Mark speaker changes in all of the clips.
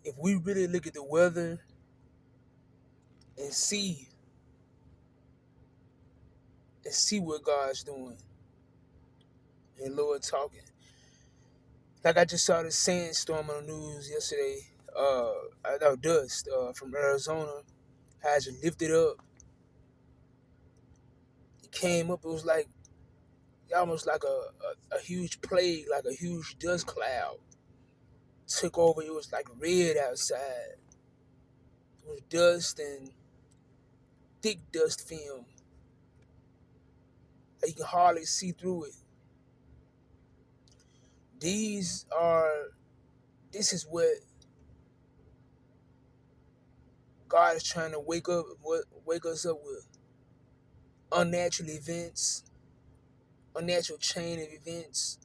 Speaker 1: If we really look at the weather and see what God's doing and Lord talking. Like I just saw this sandstorm on the news yesterday. I know dust from Arizona has it lifted up. It came up. It was like almost like a huge plague, like a huge dust cloud took over. It was like red outside. It was dust and thick dust film. Like you can hardly see through it. These are. This is what God is trying to wake us up with. Unnatural events, unnatural chain of events,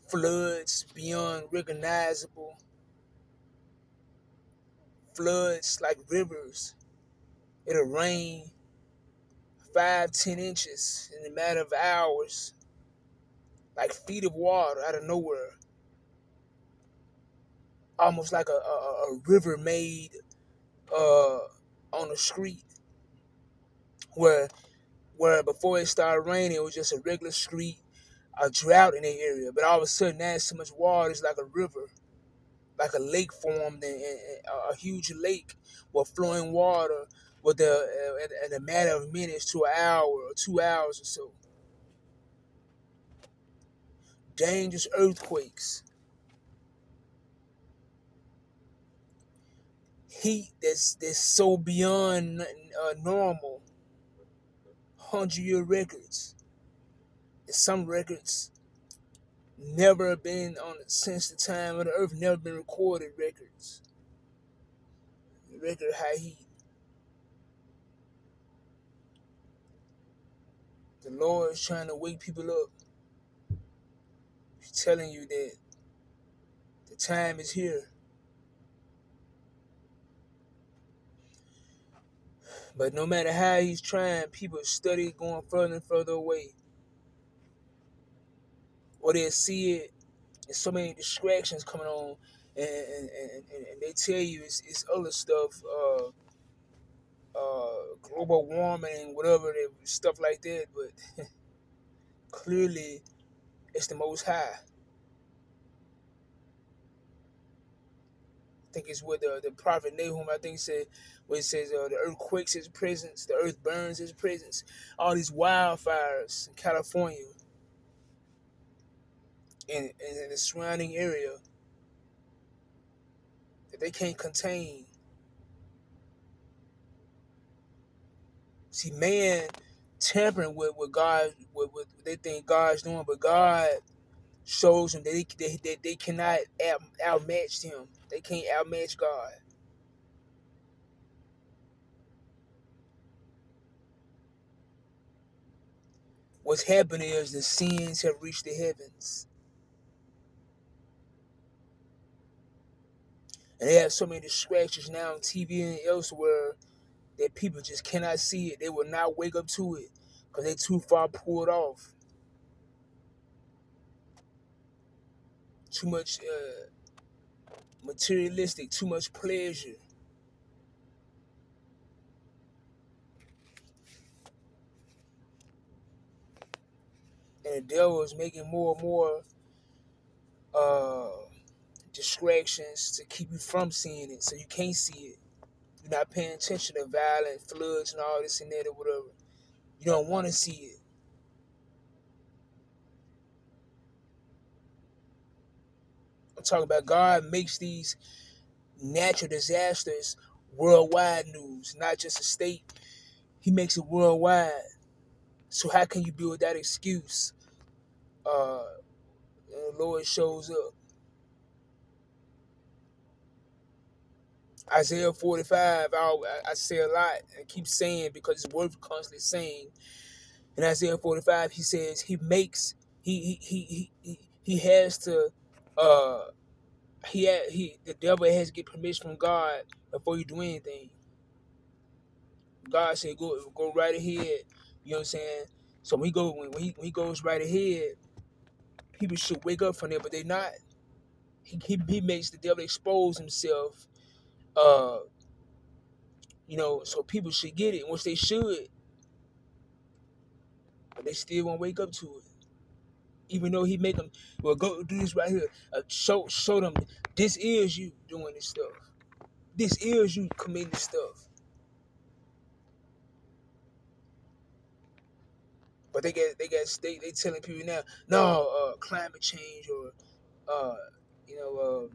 Speaker 1: floods beyond recognizable, floods like rivers. It'll rain 5, 10 inches in a matter of hours, like feet of water out of nowhere, almost like a river made uh, on the street where before it started raining it was just a regular street, a drought in the area, but all of a sudden now it's so much water, it's like a river, like a lake formed, and a huge lake with flowing water with in a matter of minutes to an hour or 2 hours or so. Dangerous earthquakes, heat that's so beyond normal. 100-year records. Some records never been on since the time of the earth, never been recorded records. Record high heat. The Lord is trying to wake people up. He's telling you that the time is here. But no matter how he's trying, people study going further and further away. Or they'll see it, and so many distractions coming on, and they tell you it's other stuff, global warming, whatever, stuff like that. But clearly, it's the Most High. I think it's what the prophet Nahum, I think, said, where it says the earth quakes his presence, the earth burns his presence. All these wildfires in California and in the surrounding area that they can't contain. See, man tampering with God, with what they think God's doing, but God shows them that they cannot outmatch him. They can't outmatch God. What's happening is the sins have reached the heavens. And they have so many distractions now on TV and elsewhere that people just cannot see it. They will not wake up to it because they're too far pulled off. Too much materialistic, too much pleasure. And the devil is making more and more uh, distractions to keep you from seeing it, so you can't see it. You're not paying attention to violent floods and all this and that or whatever. You don't want to see it. I'm talking about God makes these natural disasters worldwide news, not just a state. He makes it worldwide. So how can you build that excuse? Uh, the Lord shows up. Isaiah 45, I say a lot and keep saying because it's worth constantly saying. In Isaiah 45, he says he has to uh the devil has to get permission from God before you do anything. God said go right ahead. You know what I'm saying? So when he goes right ahead, people should wake up from there, but they're not. He makes the devil expose himself. Uh, so people should get it, which they should, but they still won't wake up to it. Even though he make them, well, go do this right here. Show them this is you doing this stuff. This is you committing this stuff. But they telling people now, no, climate change or uh, you know,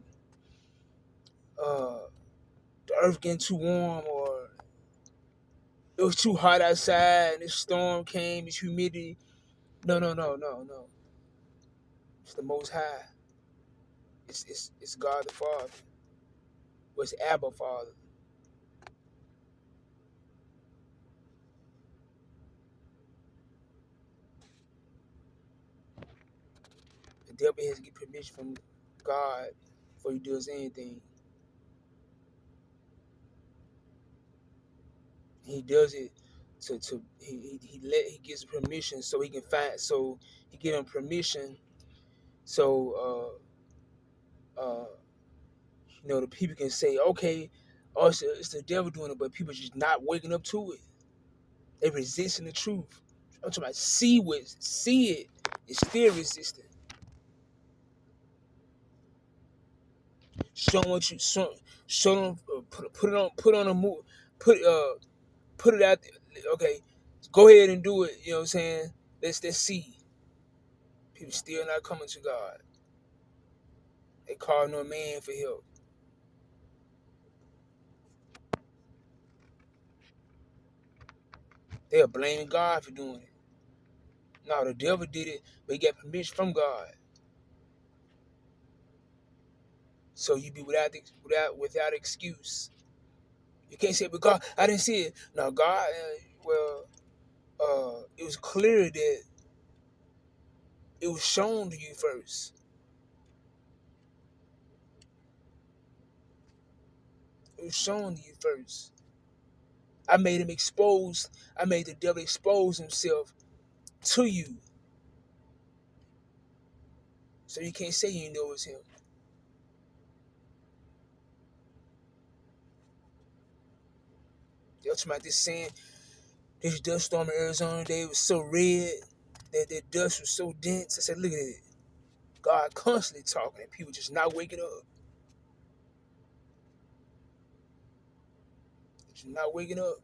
Speaker 1: the earth getting too warm or it was too hot outside and this storm came, this humidity. No, no, no, no, no. It's the Most High. It's God the Father. Well, it's Abba Father. The devil has to get permission from God before he does anything. He does it he gives permission so he can find so he give him permission so the people can say, okay, oh, it's the devil doing it, but people just not waking up to it. They resisting the truth. I'm talking about see it. It's still resisting. Show them what you show them. Put on a move. Put put it out there. Okay, go ahead and do it. You know what I'm saying? Let's see. People still not coming to God. They call no man for help. They are blaming God for doing it. No, the devil did it, but he got permission from God. So you be without excuse. You can't say, but God, I didn't see it. No, God, it was clear that it was shown to you first. It was shown to you first. I made him expose. I made the devil expose himself to you. So you can't say you know it's him. They're talking about this saying, this dust storm in Arizona today was so red that the dust was so dense. I said, look at it. God constantly talking and people just not waking up. Just not waking up.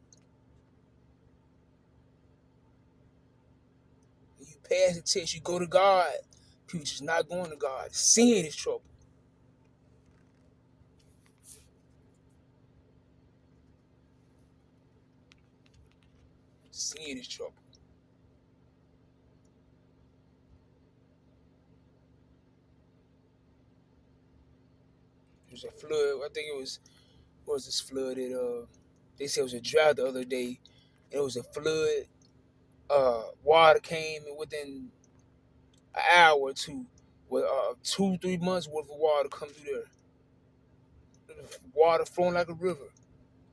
Speaker 1: When you pass the test, you go to God. People just not going to God. Sin is trouble. Sin is trouble. It was a flood. I think it was, what was this flood? They said it was a drought the other day. And it was a flood. Water came within an hour or two. With 2-3 months worth of water come through there. Water flowing like a river.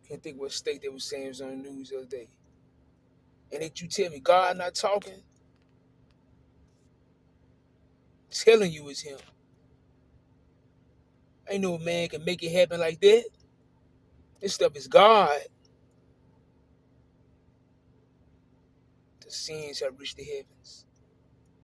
Speaker 1: Can't think what state they were saying it was on the news the other day. And that you tell me God not talking, telling you it's him. Ain't no man can make it happen like that. This stuff is God. The sins have reached the heavens.